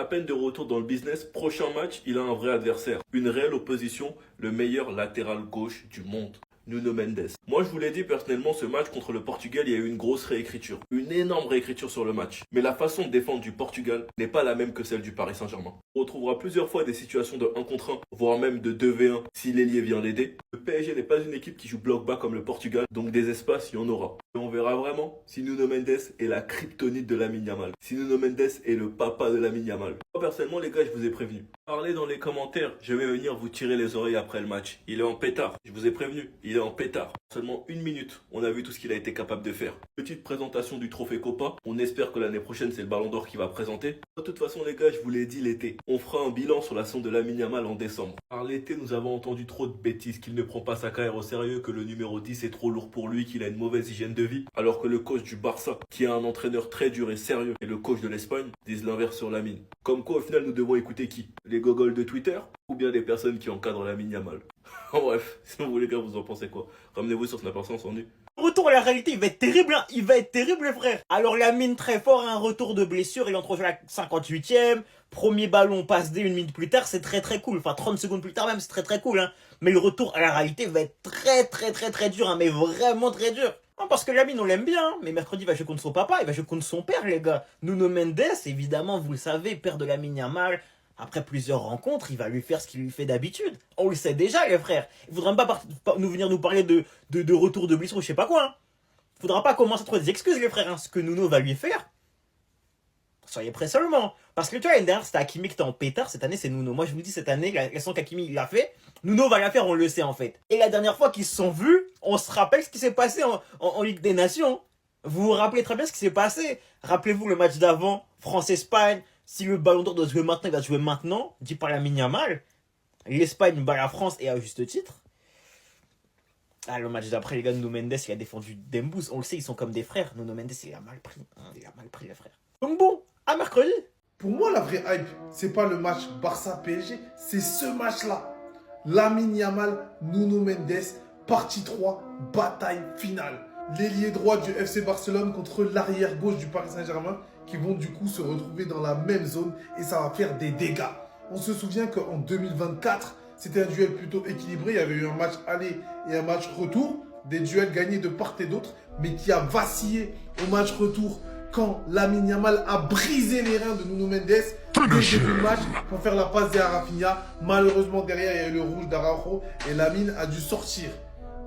À peine de retour dans le business, prochain match, il a un vrai adversaire. Une réelle opposition, le meilleur latéral gauche du monde. Nuno Mendes. Moi, je vous l'ai dit personnellement, ce match contre le Portugal, il y a eu une grosse réécriture. Une énorme réécriture sur le match. Mais la façon de défendre du Portugal n'est pas la même que celle du Paris Saint-Germain. On retrouvera plusieurs fois des situations de 1 contre 1, voire même de 2v1 si l'ailier vient l'aider. Le PSG n'est pas une équipe qui joue bloc bas comme le Portugal, donc des espaces, il y en aura. Et on verra vraiment si Nuno Mendes est la kryptonite de Lamine Yamal. Si Nuno Mendes est le papa de Lamine Yamal. Moi, personnellement, les gars, je vous ai prévenu. Parlez dans les commentaires, je vais venir vous tirer les oreilles après le match. Il est en pétard, je vous ai prévenu, il est en pétard. Seulement 1 minute, on a vu tout ce qu'il a été capable de faire. Petite présentation du trophée Copa, on espère que l'année prochaine c'est le Ballon d'Or qui va présenter. De toute façon les gars, je vous l'ai dit l'été, on fera un bilan sur la sonde de Lamine Yamal en décembre. Par l'été, nous avons entendu trop de bêtises, qu'il ne prend pas sa carrière au sérieux, que le numéro 10 est trop lourd pour lui, qu'il a une mauvaise hygiène de vie. Alors que le coach du Barça, qui est un entraîneur très dur et sérieux, et le coach de l'Espagne, disent l'inverse sur Lamine. Comme quoi au final nous devons écouter qui? Les gogoles de Twitter ou bien les personnes qui encadrent Lamine Yamal? En bref, sinon vous les gars, vous en pensez quoi? Ramenez-vous sur Snapper sans nu. Retour à la réalité, il va être terrible, hein. Il va être terrible, frère. Alors Lamine très fort, un retour de blessure, il entre à la 58e. Premier ballon, passe D 1 minute plus tard, c'est très cool. Enfin 30 secondes plus tard même, c'est très cool, hein. Mais le retour à la réalité va être très dur, hein. Mais vraiment très dur. Non, parce que Lamine, on l'aime bien, hein. Mais mercredi, il va jouer contre son papa, il va jouer contre son père, les gars. Nuno Mendes, évidemment, vous le savez, père de Lamine Yamal. Après plusieurs rencontres, il va lui faire ce qu'il lui fait d'habitude. On le sait déjà, les frères. Il faudra pas nous venir nous parler de retour de blessure ou je sais pas quoi. Hein. Faudra pas commencer à trouver des excuses, les frères. Hein. Ce que Nuno va lui faire, soyez prêts seulement. Parce que tu vois, l'année dernière, c'était Hakimi qui était en pétard. Cette année, c'est Nuno. Moi, je vous dis, cette année, la leçon qu'Hakimi l'a fait, Nuno va la faire, on le sait en fait. Et la dernière fois qu'ils se sont vus, on se rappelle ce qui s'est passé en Ligue des Nations. Vous vous rappelez très bien ce qui s'est passé. Rappelez-vous le match d'avant, France-Espagne. Si le Ballon d'Or doit jouer maintenant, il va jouer maintenant, dit par Lamine Yamal. L'Espagne bat la France et à juste titre. Ah, le match d'après, les gars, Nuno Mendes, il a défendu Dembouz. On le sait, ils sont comme des frères. Nuno Mendes, il a mal pris. Il a mal pris, les frères. Donc bon, à mercredi. Pour moi, la vraie hype, c'est pas le match Barça-PSG, c'est ce match-là. Lamine Yamal, Nuno Mendes, partie 3, bataille finale. L'ailier droit du FC Barcelone contre l'arrière gauche du Paris Saint-Germain qui vont du coup se retrouver dans la même zone et ça va faire des dégâts. On se souvient qu'en 2024, c'était un duel plutôt équilibré. Il y avait eu un match aller et un match retour. Des duels gagnés de part et d'autre, mais qui a vacillé au match retour quand Lamine Yamal a brisé les reins de Nuno Mendes dès le début du match pour faire la passe à Rafinha. Malheureusement, derrière, il y a eu le rouge d'Araujo et Lamine a dû sortir.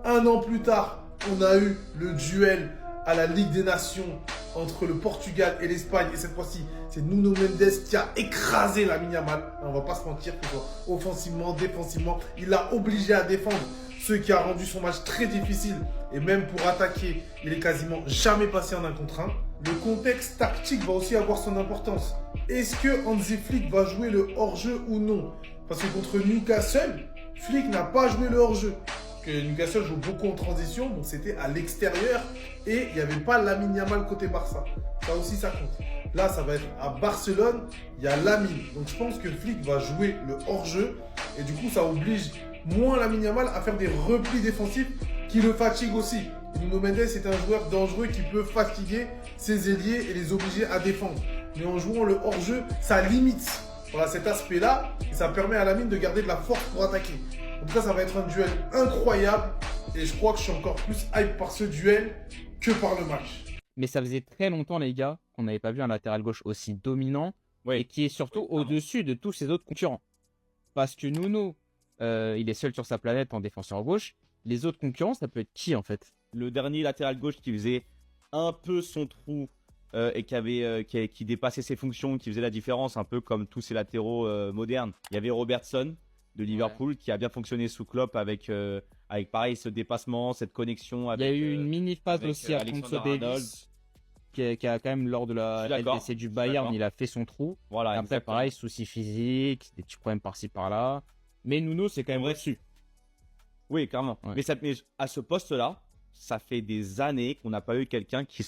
1 an plus tard, on a eu le duel à la Ligue des Nations entre le Portugal et l'Espagne. Et cette fois-ci, c'est Nuno Mendes qui a écrasé Lamine Yamal. On va pas se mentir, que ce soit offensivement, défensivement, il l'a obligé à défendre. Ce qui a rendu son match très difficile. Et même pour attaquer, il est quasiment jamais passé en 1 contre 1. Le contexte tactique va aussi avoir son importance. Est-ce que Hansi Flick va jouer le hors-jeu ou non? Parce que contre Newcastle, Flick n'a pas joué le hors-jeu. Newcastle joue beaucoup en transition, donc c'était à l'extérieur et il n'y avait pas Lamine Yamal côté Barça. Ça aussi, ça compte. Là, ça va être à Barcelone, il y a Lamine. Donc je pense que Flick va jouer le hors-jeu et du coup, ça oblige moins Lamine Yamal à faire des replis défensifs qui le fatiguent aussi. Nuno Mendes est un joueur dangereux qui peut fatiguer ses ailiers et les obliger à défendre. Mais en jouant le hors-jeu, ça limite voilà, cet aspect-là et ça permet à Lamine de garder de la force pour attaquer. Donc ça va être un duel incroyable et je crois que je suis encore plus hype par ce duel que par le match. Mais ça faisait très longtemps, les gars, qu'on n'avait pas vu un latéral gauche aussi dominant et qui est surtout au-dessus de tous ses autres concurrents. Parce que Nuno, il est seul sur sa planète en défenseur gauche. Les autres concurrents, ça peut être qui en fait? Le dernier latéral gauche qui faisait un peu son trou et qui dépassait ses fonctions, qui faisait la différence, un peu comme tous ces latéraux modernes. Il y avait Robertson de Liverpool qui a bien fonctionné sous Klopp avec pareil ce dépassement, cette connexion. Il y a eu une mini phase aussi à Alexander Alphonso Davies qui a quand même lors de la LDC du Bayern, il a fait son trou. Voilà, après exactement. pareil, soucis physiques, des petits problèmes par-ci par-là. Mais Nuno c'est quand même reçu. Oui, clairement. Ouais. Mais à ce poste-là, ça fait des années qu'on n'a pas eu quelqu'un qui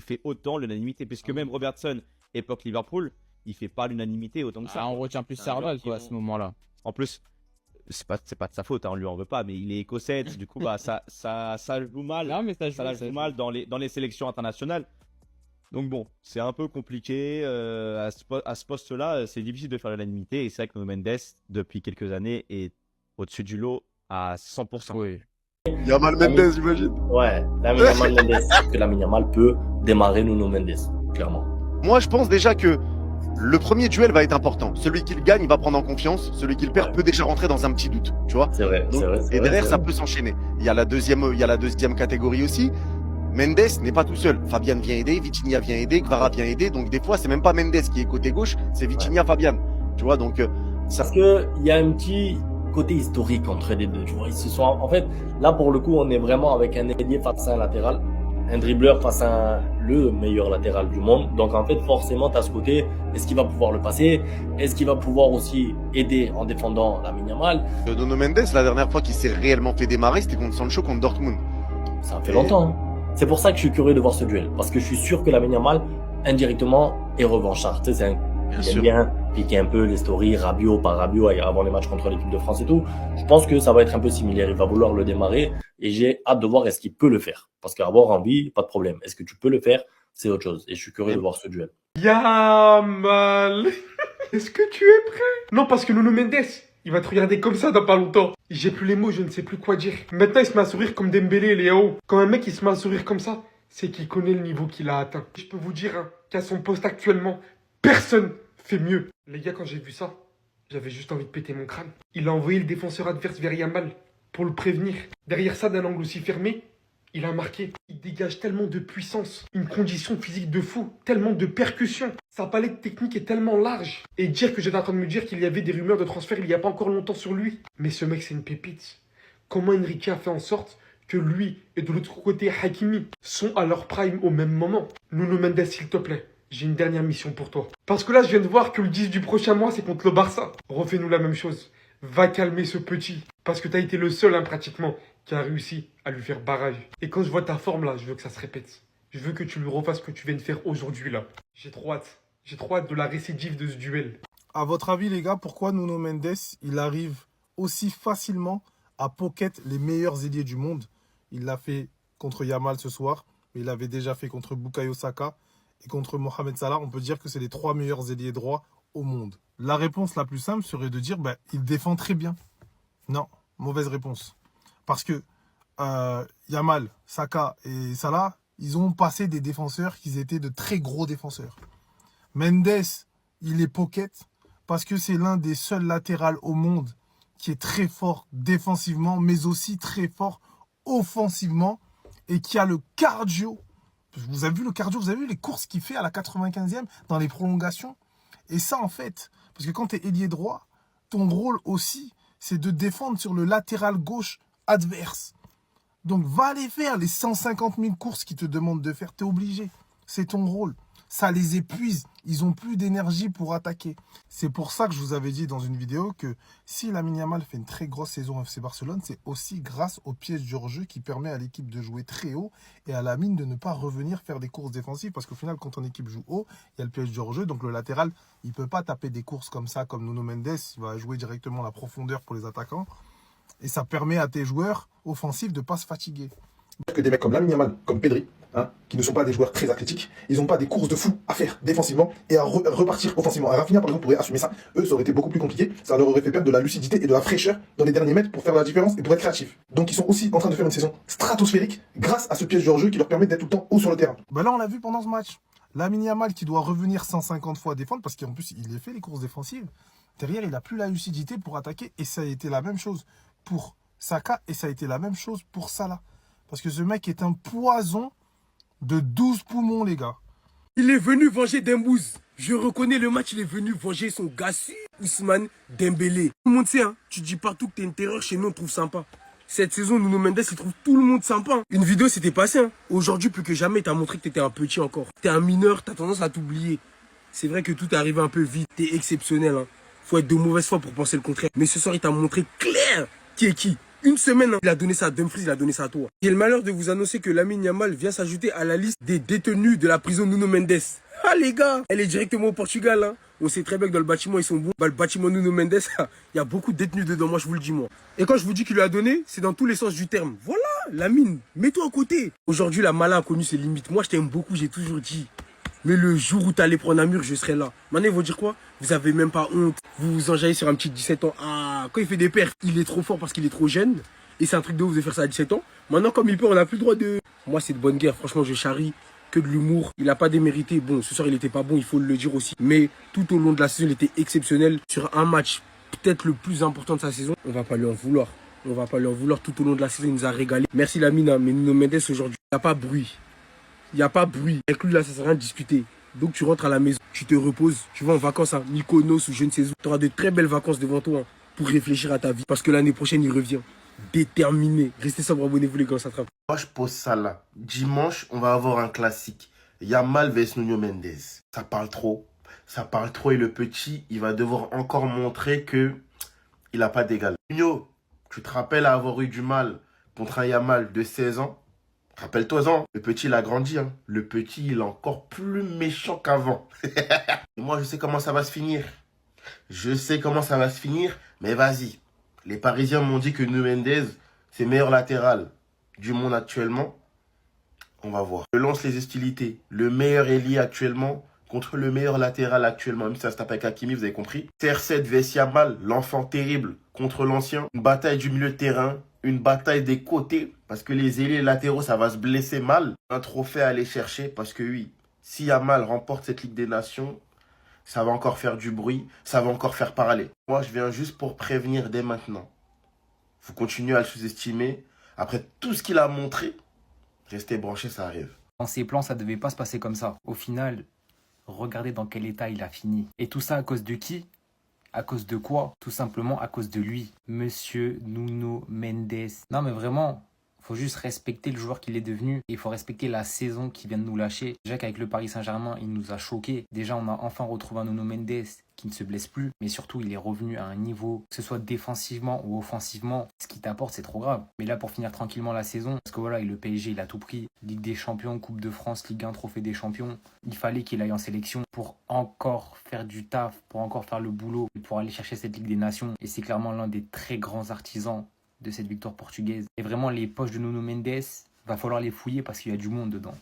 fait autant l'unanimité. Puisque même Robertson, époque Liverpool, il fait pas l'unanimité autant que ça. On retient plus Sardal quoi à ce moment-là. En plus, c'est pas de sa faute, hein, on lui en veut pas, mais il est écossais, du coup, bah, ça joue mal. Non, mais ça joue mal dans les sélections internationales. Donc bon, c'est un peu compliqué. À ce poste-là, c'est difficile de faire l'unanimité. Et c'est vrai que Nuno Mendes, depuis quelques années, est au-dessus du lot à 100%. Oui. Yamal Mendes, j'imagine. Ouais, Lamine Yamal Mendes. Que Lamine Yamal peut démarrer Nuno Mendes, clairement. Moi, je pense déjà que le premier duel va être important. Celui qui le gagne, il va prendre en confiance. Celui qui le perd peut déjà rentrer dans un petit doute, tu vois. C'est vrai, Donc, c'est vrai. Et derrière, ça peut s'enchaîner. Il y a la deuxième catégorie aussi. Mendes n'est pas tout seul. Fabian vient aider, Vitinha vient aider, Kvara vient aider. Donc des fois, c'est même pas Mendes qui est côté gauche, c'est Vitinha, Fabian. Tu vois, donc ça. Parce que il y a un petit côté historique entre les deux. Tu vois, ils se sont. En fait, là pour le coup, on est vraiment avec un ailier face à un latéral, un dribbleur face à le meilleur latéral du monde. Donc en fait, forcément, tu as ce côté. Est-ce qu'il va pouvoir le passer? Est-ce qu'il va pouvoir aussi aider en défendant Lamine Yamal? Nuno Mendes, la dernière fois qu'il s'est réellement fait démarrer, c'était contre Sancho, contre Dortmund. Ça fait longtemps. Hein. C'est pour ça que je suis curieux de voir ce duel. Parce que je suis sûr que Lamine Yamal, indirectement, est revanchard. Tu sais, il aime bien piquer un peu les stories, Rabiot par Rabiot avant les matchs contre l'équipe de France et tout. Je pense que ça va être un peu similaire. Il va vouloir le démarrer et j'ai hâte de voir est-ce qu'il peut le faire. Parce qu'avoir envie, pas de problème. Est-ce que tu peux le faire? C'est autre chose. Et je suis curieux de voir ce duel. Yamal. Est-ce que tu es prêt? Non, parce que Nuno Mendes, il va te regarder comme ça dans pas longtemps. J'ai plus les mots, je ne sais plus quoi dire. Maintenant, il se met à sourire comme Dembélé et Léao. Quand un mec il se met à sourire comme ça, c'est qu'il connaît le niveau qu'il a atteint. Je peux vous dire qu'à son poste actuellement, personne fait mieux. Les gars, quand j'ai vu ça, j'avais juste envie de péter mon crâne. Il a envoyé le défenseur adverse vers Yamal pour le prévenir. Derrière ça, d'un angle aussi fermé, il a marqué. Il dégage tellement de puissance, une condition physique de fou, tellement de percussion. Sa palette technique est tellement large. Et dire que j'étais en train de me dire qu'il y avait des rumeurs de transfert il n'y a pas encore longtemps sur lui. Mais ce mec, c'est une pépite. Comment Enrique a fait en sorte que lui et de l'autre côté Hakimi sont à leur prime au même moment? Nuno Mendes, s'il te plaît, j'ai une dernière mission pour toi. Parce que là, je viens de voir que le 10 du prochain mois, c'est contre le Barça. Refais-nous la même chose. Va calmer ce petit. Parce que t'as été le seul, pratiquement, qui a réussi à lui faire barrage. Et quand je vois ta forme là, je veux que ça se répète. Je veux que tu lui refasses ce que tu viens de faire aujourd'hui là. J'ai trop hâte. J'ai trop hâte de la récidive de ce duel. À votre avis, les gars, pourquoi Nuno Mendes, il arrive aussi facilement à pocket les meilleurs ailiers du monde? Il l'a fait contre Yamal ce soir, mais il l'avait déjà fait contre Bukayo Saka et contre Mohamed Salah. On peut dire que c'est les 3 meilleurs ailiers droits au monde. La réponse la plus simple serait de dire, il défend très bien. Non, mauvaise réponse. Parce que Yamal, Saka et Salah, ils ont passé des défenseurs qui étaient de très gros défenseurs. Mendes, il est pocket parce que c'est l'un des seuls latérales au monde qui est très fort défensivement, mais aussi très fort offensivement et qui a le cardio. Vous avez vu le cardio, vous avez vu les courses qu'il fait à la 95e dans les prolongations. Et ça, en fait, parce que quand tu es ailier droit, ton rôle aussi, c'est de défendre sur le latéral gauche adverse. Donc, va aller faire les 150 000 courses qu'ils te demandent de faire. Tu es obligé. C'est ton rôle. Ça les épuise. Ils n'ont plus d'énergie pour attaquer. C'est pour ça que je vous avais dit dans une vidéo que si Lamine Yamal fait une très grosse saison au FC Barcelone, c'est aussi grâce au piège du hors-jeu qui permet à l'équipe de jouer très haut et à Lamine de ne pas revenir faire des courses défensives. Parce qu'au final, quand ton équipe joue haut, il y a le piège du hors-jeu. Donc le latéral, il ne peut pas taper des courses comme ça, comme Nuno Mendes. Il va jouer directement la profondeur pour les attaquants. Et ça permet à tes joueurs offensifs de ne pas se fatiguer. Que des mecs comme Lamine Yamal, comme Pedri, qui ne sont pas des joueurs très athlétiques, ils n'ont pas des courses de fou à faire défensivement et à repartir offensivement. Rafinha, par exemple, pourrait assumer ça. Eux, ça aurait été beaucoup plus compliqué. Ça leur aurait fait perdre de la lucidité et de la fraîcheur dans les derniers mètres pour faire la différence et pour être créatifs. Donc, ils sont aussi en train de faire une saison stratosphérique grâce à ce piège de hors-jeu qui leur permet d'être tout le temps haut sur le terrain. Là, on l'a vu pendant ce match. Lamine Yamal qui doit revenir 150 fois défendre parce qu'en plus, il a fait les courses défensives. Derrière, il n'a plus la lucidité pour attaquer et ça a été la même chose pour Saka et ça a été la même chose pour Salah. Parce que ce mec est un poison de 12 poumons, les gars. Il est venu venger Dembouz. Je reconnais le match, il est venu venger son gassu, Ousmane Dembélé. Tout le monde sait, tu dis partout que t'es une terreur, chez nous on trouve sympa. Cette saison, Nuno Mendes, il trouve tout le monde sympa. Une vidéo s'était passée. Aujourd'hui, plus que jamais, t'as montré que t'étais un petit encore. T'es un mineur, t'as tendance à t'oublier. C'est vrai que tout est arrivé un peu vite. T'es exceptionnel. Faut être de mauvaise foi pour penser le contraire. Mais ce soir, il t'a montré clair qui est qui. Une semaine, il a donné ça à Dumfries, il a donné ça à toi. J'ai le malheur de vous annoncer que Lamine Yamal vient s'ajouter à la liste des détenus de la prison Nuno Mendes. Ah les gars, elle est directement au Portugal. On sait très bien que dans le bâtiment, ils sont bons. Le bâtiment Nuno Mendes, il y a beaucoup de détenus dedans, moi je vous le dis moi. Et quand je vous dis qu'il lui a donné, c'est dans tous les sens du terme. Voilà, Lamine, mets-toi à côté. Aujourd'hui, la Mala a connu ses limites. Moi, je t'aime beaucoup, j'ai toujours dit. Mais le jour où t'allais prendre un mur, je serai là. Maintenant, ils vont dire quoi? Vous avez même pas honte. Vous vous enjaillez sur un petit 17 ans. Ah, quand il fait des perfs, il est trop fort parce qu'il est trop jeune. Et c'est un truc de ouf de faire ça à 17 ans. Maintenant, comme il peut, on n'a plus le droit de... Moi, c'est de bonne guerre. Franchement, je charrie que de l'humour. Il n'a pas démérité. Bon, ce soir, il était pas bon, il faut le dire aussi. Mais tout au long de la saison, il était exceptionnel. Sur un match, peut-être le plus important de sa saison, on va pas lui en vouloir. On va pas lui en vouloir. Tout au long de la saison, il nous a régalé. Merci Lamine, mais Nuno Mendes aujourd'hui, il n'y a pas bruit. Il n'y a pas bruit. Avec lui, là, ça sert à rien de discuter. Donc, tu rentres à la maison, tu te reposes, tu vas en vacances à Mykonos ou je ne sais où. Tu auras de très belles vacances devant toi pour réfléchir à ta vie. Parce que l'année prochaine, il revient. Déterminé. Restez sobre, abonnez-vous les gars, ça trappe. Moi, je pose ça là. Dimanche, on va avoir un classique. Yamal vs Nuno Mendes. Ça parle trop. Ça parle trop et le petit, il va devoir encore montrer que il n'a pas d'égal. Nuno, tu te rappelles avoir eu du mal contre un Yamal de 16 ans? Rappelle-toi-en, le petit, il a grandi. Hein. Le petit, il est encore plus méchant qu'avant. Et moi, je sais comment ça va se finir. Je sais comment ça va se finir, mais vas-y. Les Parisiens m'ont dit que Nuno Mendes, c'est le meilleur latéral du monde actuellement. On va voir. Je lance les hostilités. Le meilleur ailier actuellement contre le meilleur latéral actuellement. Même si ça se tape avec Hakimi, vous avez compris. CR7 vs Yamal, l'enfant terrible contre l'ancien. Une bataille du milieu de terrain. Une bataille des côtés. Parce que les ailiers latéraux, ça va se blesser mal. Un trophée à aller chercher. Parce que oui, si Yamal remporte cette Ligue des Nations, ça va encore faire du bruit. Ça va encore faire parler. Moi, je viens juste pour prévenir dès maintenant. Vous continuez à le sous-estimer. Après tout ce qu'il a montré, restez branchés, ça arrive. Dans ses plans, ça devait pas se passer comme ça. Au final, regardez dans quel état il a fini. Et tout ça à cause de qui? À cause de quoi? Tout simplement à cause de lui. Monsieur Nuno Mendes. Non mais vraiment, faut juste respecter le joueur qu'il est devenu. Et il faut respecter la saison qu'il vient de nous lâcher. Déjà qu'avec le Paris Saint-Germain, il nous a choqués. Déjà, on a enfin retrouvé un Nuno Mendes qui ne se blesse plus. Mais surtout, il est revenu à un niveau, que ce soit défensivement ou offensivement. Ce qu'il t'apporte, c'est trop grave. Mais là, pour finir tranquillement la saison, parce que voilà, le PSG, il a tout pris. Ligue des Champions, Coupe de France, Ligue 1, Trophée des Champions. Il fallait qu'il aille en sélection pour encore faire du taf, pour encore faire le boulot, et pour aller chercher cette Ligue des Nations. Et c'est clairement l'un des très grands artisans de cette victoire portugaise. Et vraiment, les poches de Nuno Mendes, va falloir les fouiller parce qu'il y a du monde dedans.